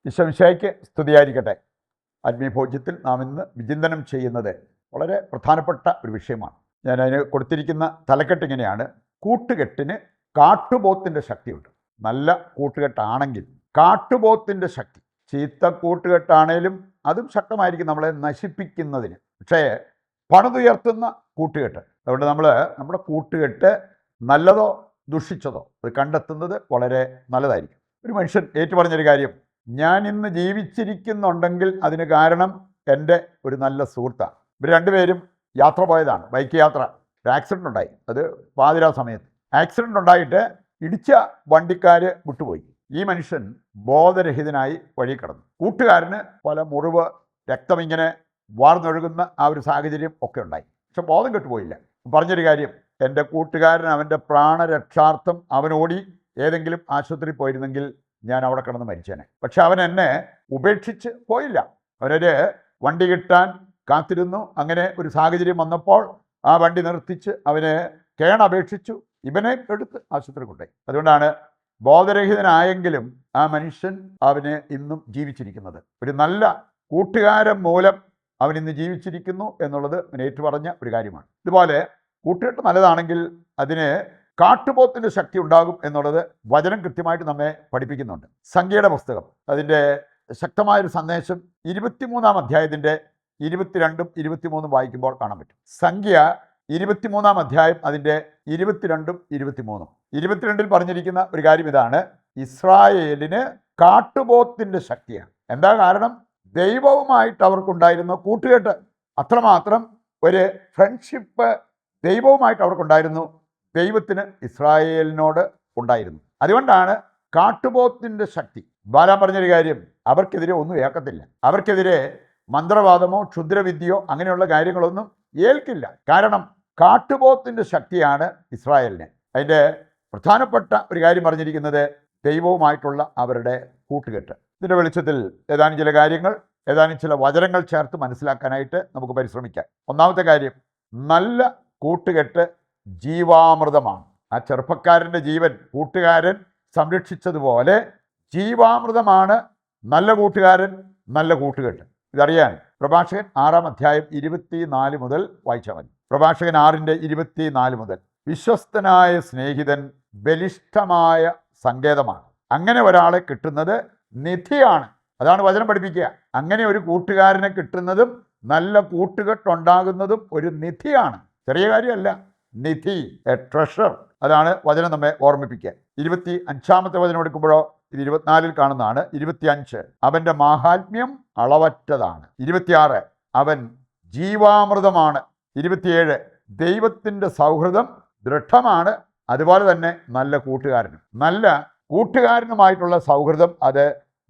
ഈശോമിശിഹായ്ക്ക് സ്തുതിയായിരിക്കട്ടെ. ആത്മീയഭോജ്യത്തിൽ നാം ഇന്ന് വിചിന്തനം ചെയ്യുന്നത് വളരെ പ്രധാനപ്പെട്ട ഒരു വിഷയമാണ്. ഞാൻ അതിന് കൊടുത്തിരിക്കുന്ന തലക്കെട്ട് ഇങ്ങനെയാണ്: കൂട്ടുകെട്ടിന് കാട്ടുപോത്തിൻ്റെ ശക്തിയുണ്ട്. നല്ല കൂട്ടുകെട്ടാണെങ്കിൽ കാട്ടുപോത്തിൻ്റെ ശക്തി, ചീത്ത കൂട്ടുകെട്ടാണേലും അതും ശക്തമായിരിക്കും നമ്മളെ നശിപ്പിക്കുന്നതിന്. പക്ഷേ പണിതുയർത്തുന്ന കൂട്ടുകെട്ട്, അതുകൊണ്ട് നമ്മൾ നമ്മുടെ കൂട്ടുകെട്ട് നല്ലതോ ദുഷിച്ചതോ അത് കണ്ടെത്തുന്നത് വളരെ നല്ലതായിരിക്കും. ഒരു മനുഷ്യൻ ഏറ്റുപറഞ്ഞൊരു കാര്യം: ഞാൻ ഇന്ന് ജീവിച്ചിരിക്കുന്നുണ്ടെങ്കിൽ അതിന് കാരണം എൻ്റെ ഒരു നല്ല സുഹൃത്താണ്. ഇവർ രണ്ടുപേരും യാത്ര പോയതാണ്, ബൈക്ക് യാത്ര. ഒരു ആക്സിഡൻ്റ് ഉണ്ടായി. അത് പാതിരാ സമയത്ത് ആക്സിഡൻ്റ് ഉണ്ടായിട്ട് ഇടിച്ച വണ്ടിക്കാർ വിട്ടുപോയി. ഈ മനുഷ്യൻ ബോധരഹിതനായി വഴി കിടന്നു. കൂട്ടുകാരന് പല മുറിവ്, രക്തം ഇങ്ങനെ വാർന്നൊഴുകുന്ന ആ ഒരു സാഹചര്യം ഒക്കെ ഉണ്ടായി. പക്ഷെ ബോധം കെട്ടുപോയില്ല. പറഞ്ഞൊരു കാര്യം: എൻ്റെ കൂട്ടുകാരൻ അവൻ്റെ പ്രാണരക്ഷാർത്ഥം അവനോടി ഏതെങ്കിലും ആശുപത്രിയിൽ പോയിരുന്നെങ്കിൽ ഞാൻ അവിടെ കിടന്ന് മരിച്ചേനെ. പക്ഷെ അവൻ എന്നെ ഉപേക്ഷിച്ച് പോയില്ല. അവനൊരു വണ്ടി കിട്ടാൻ കാത്തിരുന്നു. അങ്ങനെ ഒരു സാഹചര്യം വന്നപ്പോൾ ആ വണ്ടി നിർത്തിച്ച് അവന് കേണപേക്ഷിച്ചു. ഇവനെ എടുത്ത് ആശുപത്രി കൊണ്ടുപോയി. അതുകൊണ്ടാണ് ബോധരഹിതനായെങ്കിലും ആ മനുഷ്യൻ അവന് ഇന്നും ജീവിച്ചിരിക്കുന്നത്. ഒരു നല്ല കൂട്ടുകാരൻ മൂലം അവൻ ഇന്ന് ജീവിച്ചിരിക്കുന്നു എന്നുള്ളത് അവൻ ഏറ്റുപറഞ്ഞ ഒരു കാര്യമാണ്. ഇതുപോലെ കൂട്ടുകെട്ട് നല്ലതാണെങ്കിൽ അതിന് കാട്ടുപോത്തിൻ്റെ ശക്തി ഉണ്ടാകും എന്നുള്ളത് വചനം കൃത്യമായിട്ട് നമ്മെ പഠിപ്പിക്കുന്നുണ്ട്. സംഖ്യയുടെ പുസ്തകം അതിൻ്റെ ശക്തമായൊരു സന്ദേശം 23-ാം അധ്യായത്തിൻ്റെ 22-ഉം 23-ഉം വായിക്കുമ്പോൾ കാണാൻ പറ്റും. സംഖ്യ 23-ാം അധ്യായം അതിൻ്റെ 22-ഉം 23-ഉം. 22-ൽ പറഞ്ഞിരിക്കുന്ന ഒരു കാര്യം ഇതാണ്: ഇസ്രായേലിന് കാട്ടുപോത്തിൻ്റെ ശക്തിയാണ്. എന്താ കാരണം? ദൈവവുമായിട്ട് അവർക്കുണ്ടായിരുന്ന കൂട്ടുകെട്ട്, അത്രമാത്രം ഒരു ഫ്രണ്ട്ഷിപ്പ് ദൈവവുമായിട്ട് അവർക്കുണ്ടായിരുന്നു, ദൈവത്തിന് ഇസ്രായേലിനോട് ഉണ്ടായിരുന്നു. അതുകൊണ്ടാണ് കാട്ടുപോത്തിൻ്റെ ശക്തി. ബാലാം പറഞ്ഞൊരു കാര്യം: അവർക്കെതിരെ ഒന്നും ഏക്കത്തില്ല. അവർക്കെതിരെ മന്ത്രവാദമോ ക്ഷുദ്രവിദ്യയോ അങ്ങനെയുള്ള കാര്യങ്ങളൊന്നും ഏൽക്കില്ല. കാരണം കാട്ടുപോത്തിൻ്റെ ശക്തിയാണ് ഇസ്രായേലിന്. അതിൻ്റെ പ്രധാനപ്പെട്ട ഒരു കാര്യം പറഞ്ഞിരിക്കുന്നത് ദൈവവുമായിട്ടുള്ള അവരുടെ കൂട്ടുകെട്ട്. ഇതിൻ്റെ വെളിച്ചത്തിൽ ഏതാനും ചില കാര്യങ്ങൾ, ഏതാനും ചില വചനങ്ങൾ ചേർത്ത് മനസ്സിലാക്കാനായിട്ട് നമുക്ക് പരിശ്രമിക്കാം. ഒന്നാമത്തെ കാര്യം: നല്ല കൂട്ടുകെട്ട് ജീവാമൃതമാണ്. ആ ചെറുപ്പക്കാരൻ്റെ ജീവൻ കൂട്ടുകാരൻ സംരക്ഷിച്ചതുപോലെ ജീവാമൃതമാണ് നല്ല കൂട്ടുകാരൻ, നല്ല കൂട്ടുകെട്ട്. ഇതറിയാൻ പ്രഭാഷകൻ 6-ാം അധ്യായം 24 മുതൽ വായിച്ചാൽ മതി. പ്രഭാഷകൻ 6-ന്റെ 24 മുതൽ: വിശ്വസ്തനായ സ്നേഹിതൻ ബലിഷ്ഠമായ സങ്കേതമാണ്. അങ്ങനെ ഒരാളെ കിട്ടുന്നത് നിധിയാണ്. അതാണ് വചനം പഠിപ്പിക്കുക. അങ്ങനെ ഒരു കൂട്ടുകാരനെ കിട്ടുന്നതും നല്ല കൂട്ടുകെട്ടുണ്ടാകുന്നതും ഒരു നിധിയാണ്. ചെറിയ കാര്യമല്ല. നിധി, എ ട്രഷർ. അതാണ് വചനം നമ്മെ ഓർമ്മിപ്പിക്കുക. 25-ാമത്തെ വചനം എടുക്കുമ്പോഴോ ഇത് 24-ൽ കാണുന്നതാണ്. 25: അവൻ്റെ മാഹാത്മ്യം അളവറ്റതാണ്. 26: അവൻ ജീവാമൃതമാണ്. 27: ദൈവത്തിൻ്റെ സൗഹൃദം ദൃഢമാണ്. അതുപോലെ തന്നെ നല്ല കൂട്ടുകാരനും. നല്ല കൂട്ടുകാരനുമായിട്ടുള്ള സൗഹൃദം അത്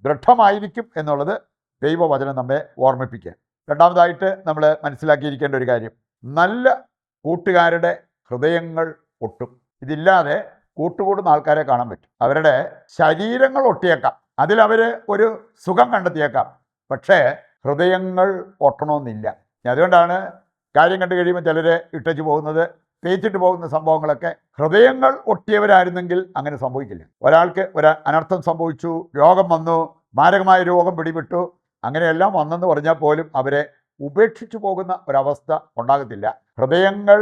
ദൃഢമായിരിക്കും എന്നുള്ളത് ദൈവവചനം നമ്മെ ഓർമ്മിപ്പിക്കുക. രണ്ടാമതായിട്ട് നമ്മൾ മനസ്സിലാക്കിയിരിക്കേണ്ട ഒരു കാര്യം: നല്ല കൂട്ടുകാരുടെ ഹൃദയങ്ങൾ ഒട്ടും. ഇതില്ലാതെ കൂട്ടുകൂടുന്ന ആൾക്കാരെ കാണാൻ പറ്റും. അവരുടെ ശരീരങ്ങൾ ഒട്ടിയേക്കാം, അതിലവർ ഒരു സുഖം കണ്ടെത്തിയേക്കാം, പക്ഷേ ഹൃദയങ്ങൾ ഒട്ടണമെന്നില്ല. അതുകൊണ്ടാണ് കാര്യം കണ്ടു കഴിയുമ്പോൾ ചിലരെ ഇട്ടച്ചു പോകുന്നത്, തേച്ചിട്ട് പോകുന്ന സംഭവങ്ങളൊക്കെ. ഹൃദയങ്ങൾ ഒട്ടിയവരായിരുന്നെങ്കിൽ അങ്ങനെ സംഭവിക്കില്ല. ഒരാൾക്ക് ഒരു അനർത്ഥം സംഭവിച്ചു, രോഗം വന്നു, മാരകമായ രോഗം പിടിപെട്ടു, അങ്ങനെയെല്ലാം വന്നെന്ന് പറഞ്ഞാൽ പോലും അവരെ ഉപേക്ഷിച്ചു പോകുന്ന ഒരവസ്ഥ ഉണ്ടാകത്തില്ല, ഹൃദയങ്ങൾ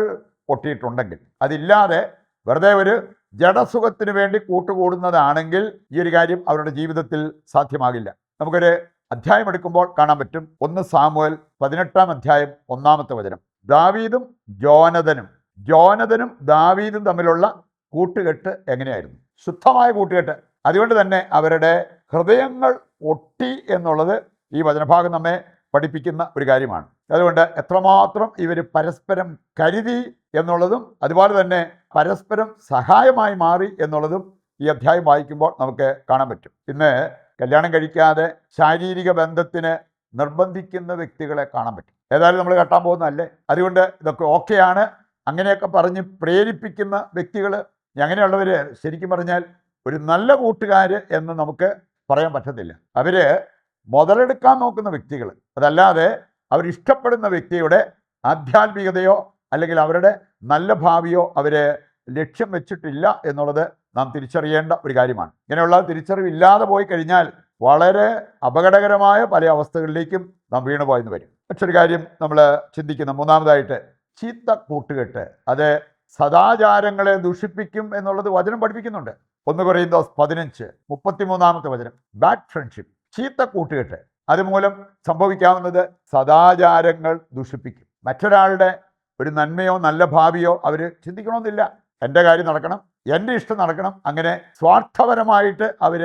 ഒട്ടിയിട്ടുണ്ടെങ്കിൽ. അതില്ലാതെ വെറുതെ ഒരു ജഡസുഖത്തിന് വേണ്ടി കൂട്ടുകൂടുന്നതാണെങ്കിൽ ഈ ഒരു കാര്യം അവരുടെ ജീവിതത്തിൽ സാധ്യമാകില്ല. നമുക്കൊരു അധ്യായം എടുക്കുമ്പോൾ കാണാൻ പറ്റും. 1 സാമുവേൽ 18-ാം അധ്യായം 1-ാമത്തെ വചനം: ദാവീദും ജോനതനും ദാവീദും തമ്മിലുള്ള കൂട്ടുകെട്ട് എങ്ങനെയായിരുന്നു? ശുദ്ധമായ കൂട്ടുകെട്ട്. അതുകൊണ്ട് തന്നെ അവരുടെ ഹൃദയങ്ങൾ ഒട്ടി എന്നുള്ളത് ഈ വചനഭാഗം നമ്മെ പഠിപ്പിക്കുന്ന ഒരു കാര്യമാണ്. അതുകൊണ്ട് എത്രമാത്രം ഇവർ പരസ്പരം കരുതി എന്നുള്ളതും അതുപോലെ തന്നെ പരസ്പരം സഹായമായി മാറി എന്നുള്ളതും ഈ അധ്യായം വായിക്കുമ്പോൾ നമുക്ക് കാണാൻ പറ്റും. ഇന്ന് കല്യാണം കഴിക്കാതെ ശാരീരിക ബന്ധത്തിന് നിർബന്ധിക്കുന്ന വ്യക്തികളെ കാണാൻ പറ്റും. ഏതായാലും നമ്മൾ കെട്ടാൻ പോകുന്നതല്ലേ, അതുകൊണ്ട് ഇതൊക്കെ ഓക്കെയാണ്, അങ്ങനെയൊക്കെ പറഞ്ഞ് പ്രേരിപ്പിക്കുന്ന വ്യക്തികൾ, അങ്ങനെയുള്ളവർ ശരിക്കും പറഞ്ഞാൽ ഒരു നല്ല കൂട്ടുകാർ എന്ന് നമുക്ക് പറയാൻ പറ്റത്തില്ല. അവർ മുതലെടുക്കാൻ നോക്കുന്ന വ്യക്തികൾ, അതല്ലാതെ അവരിഷ്ടപ്പെടുന്ന വ്യക്തിയുടെ ആധ്യാത്മികതയോ അല്ലെങ്കിൽ അവരുടെ നല്ല ഭാവിയോ അവർ ലക്ഷ്യം വെച്ചിട്ടില്ല എന്നുള്ളത് നാം തിരിച്ചറിയേണ്ട ഒരു കാര്യമാണ്. ഇങ്ങനെയുള്ള തിരിച്ചറിവില്ലാതെ പോയി കഴിഞ്ഞാൽ വളരെ അപകടകരമായ പല അവസ്ഥകളിലേക്കും നാം വീണുപോയെന്ന് വരും. മറ്റൊരു കാര്യം നമ്മൾ ചിന്തിക്കുന്ന മൂന്നാമതായിട്ട്, ചീത്ത കൂട്ടുകെട്ട് അത് സദാചാരങ്ങളെ ദുഷിപ്പിക്കും എന്നുള്ളത് വചനം പഠിപ്പിക്കുന്നുണ്ട്. 1 കൊരിന്തോസ് 15:33 വചനം. ബാഡ് ഫ്രണ്ട്ഷിപ്പ്, ചീത്ത കൂട്ടുകെട്ട് അതുമൂലം സംഭവിക്കാവുന്നത് സദാചാരങ്ങൾ ദുഷിപ്പിക്കും. മറ്റൊരാളുടെ ഒരു നന്മയോ നല്ല ഭാവിയോ അവർ ചിന്തിക്കണമെന്നില്ല. എൻ്റെ കാര്യം നടക്കണം, എൻ്റെ ഇഷ്ടം നടക്കണം, അങ്ങനെ സ്വാർത്ഥപരമായിട്ട് അവർ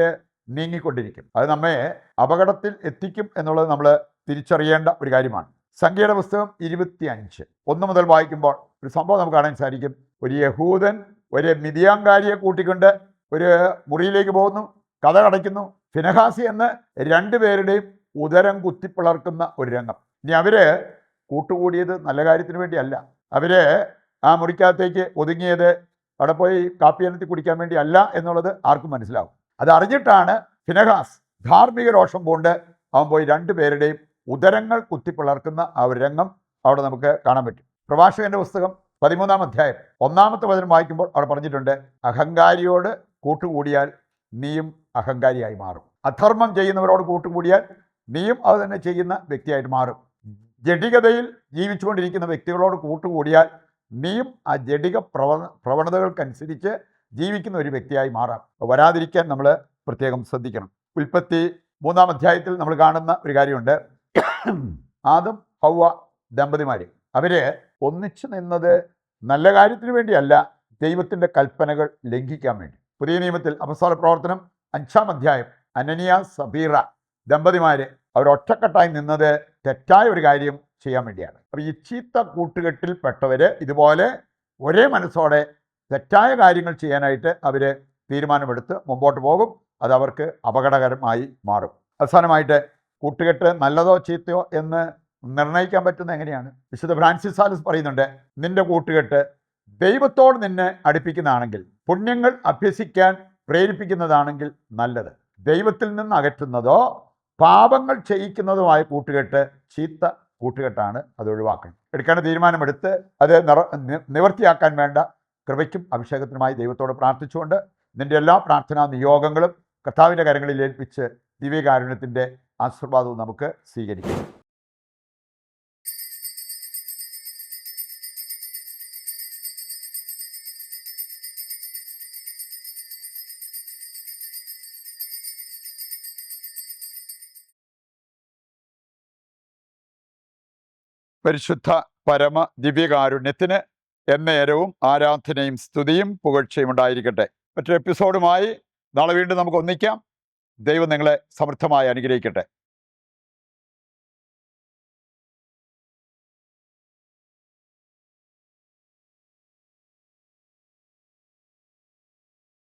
നീങ്ങിക്കൊണ്ടിരിക്കും. അത് നമ്മെ അപകടത്തിൽ എത്തിക്കും എന്നുള്ളത് നമ്മൾ തിരിച്ചറിയേണ്ട ഒരു കാര്യമാണ്. സംഖ്യയുടെ പുസ്തകം 25:1 മുതൽ വായിക്കുമ്പോൾ ഒരു സംഭവം നമുക്ക് കാണാൻ സാധിക്കും. ഒരു യഹൂദൻ ഒരു മിദിയാൻകാരിയെ കൂട്ടിക്കൊണ്ട് ഒരു മുറിയിലേക്ക് പോകുന്നു, കഥ അടയ്ക്കുന്നു. ഫിനെഹാസ് എന്ന് 2 പേരുടെയും ഉദരം കുത്തിപ്പിളർക്കുന്ന ഒരു രംഗം. ഇനി അവര് കൂട്ടുകൂടിയത് നല്ല കാര്യത്തിന് വേണ്ടിയല്ല. അവര് ആ മുറിക്കകത്തേക്ക് ഒതുങ്ങിയത് അവിടെ പോയി കാപ്പി അനത്തി കുടിക്കാൻ വേണ്ടി അല്ല എന്നുള്ളത് ആർക്കും മനസ്സിലാവും. അത് അറിഞ്ഞിട്ടാണ് ഫിനെഹാസ് ധാർമ്മിക രോഷം കൊണ്ട് അവൻ പോയി 2 പേരുടെയും ഉദരങ്ങൾ കുത്തിപ്പിളർക്കുന്ന ആ ഒരു രംഗം അവിടെ നമുക്ക് കാണാൻ പറ്റും. പ്രഭാഷകന്റെ പുസ്തകം 13-ാം അധ്യായം 1-ാമത്തെ വചനം വായിക്കുമ്പോൾ അവിടെ പറഞ്ഞിട്ടുണ്ട്, അഹങ്കാരിയോട് കൂട്ടുകൂടിയാൽ നീയും അഹങ്കാരിയായി മാറും. അധർമ്മം ചെയ്യുന്നവരോട് കൂട്ടുകൂടിയാൽ നീയും അത് തന്നെ ചെയ്യുന്ന വ്യക്തിയായിട്ട് മാറും. ജഡികതയിൽ ജീവിച്ചുകൊണ്ടിരിക്കുന്ന വ്യക്തികളോട് കൂട്ടുകൂടിയാൽ നീയും ആ ജഡിക പ്രവണതകൾക്കനുസരിച്ച് ജീവിക്കുന്ന ഒരു വ്യക്തിയായി മാറാം. വരാതിരിക്കാൻ നമ്മൾ പ്രത്യേകം ശ്രദ്ധിക്കണം. ഉൽപ്പത്തി 3-ാം അധ്യായത്തിൽ നമ്മൾ കാണുന്ന ഒരു കാര്യമുണ്ട്. ആദം ഹൗവ ദമ്പതിമാർ അവര് ഒന്നിച്ചു നിന്നത് നല്ല കാര്യത്തിന് വേണ്ടിയല്ല, ദൈവത്തിൻ്റെ കൽപ്പനകൾ ലംഘിക്കാൻ വേണ്ടി. പുതിയ നിയമത്തിൽ അപ്പസ്തോല പ്രവർത്തനം 5-ാം അധ്യായം അനനിയ സഫീറ ദമ്പതിമാർ അവർ ഒറ്റക്കെട്ടായി നിന്നത് തെറ്റായ ഒരു കാര്യം ചെയ്യാൻ വേണ്ടിയാണ്. അപ്പോൾ ഈ ചീത്ത കൂട്ടുകെട്ടിൽപ്പെട്ടവർ ഇതുപോലെ ഒരേ മനസ്സോടെ തെറ്റായ കാര്യങ്ങൾ ചെയ്യാനായിട്ട് അവർ തീരുമാനമെടുത്ത് മുമ്പോട്ട് പോകും. അത് അവർക്ക് അപകടകരമായി മാറും. അവസാനമായിട്ട്, കൂട്ടുകെട്ട് നല്ലതോ ചീത്തയോ എന്ന് നിർണ്ണയിക്കാൻ പറ്റുന്ന എങ്ങനെയാണ്? വിശുദ്ധ ഫ്രാൻസിസ് സാലസ് പറയുന്നുണ്ട്, നിന്റെ കൂട്ടുകെട്ട് ദൈവത്തോട് നിന്നെ അടുപ്പിക്കുന്നതാണെങ്കിൽ, പുണ്യങ്ങൾ അഭ്യസിക്കാൻ പ്രേരിപ്പിക്കുന്നതാണെങ്കിൽ നല്ലത്. ദൈവത്തിൽ നിന്ന് അകറ്റുന്നതോ പാപങ്ങൾ ചെയ്യിക്കുന്നതുമായ കൂട്ടുകെട്ട് ചീത്ത കൂട്ടുകെട്ടാണ്. അത് ഒഴിവാക്കണം. എടുക്കേണ്ട തീരുമാനമെടുത്ത് അത് നിവൃത്തിയാക്കാൻ വേണ്ട കൃപയ്ക്കും അഭിഷേകത്തിനുമായി ദൈവത്തോട് പ്രാർത്ഥിച്ചുകൊണ്ട് നിന്റെ എല്ലാ പ്രാർത്ഥനാ നിയോഗങ്ങളും കർത്താവിൻ്റെ കരങ്ങളിൽ ഏൽപ്പിച്ച് ദിവ്യകാരുണ്യത്തിൻ്റെ ആശീർവാദവും നമുക്ക് സ്വീകരിക്കാം. പരിശുദ്ധ പരമ ദിവ്യകാരുണ്യത്തിന് എന്നേരവും ആരാധനയും സ്തുതിയും പുകഴ്ചയും ഉണ്ടായിരിക്കട്ടെ. മറ്റൊരു എപ്പിസോഡുമായി നാളെ വീണ്ടും നമുക്ക് ഒന്നിക്കാം. ദൈവം നിങ്ങളെ സമൃദ്ധമായി അനുഗ്രഹിക്കട്ടെ.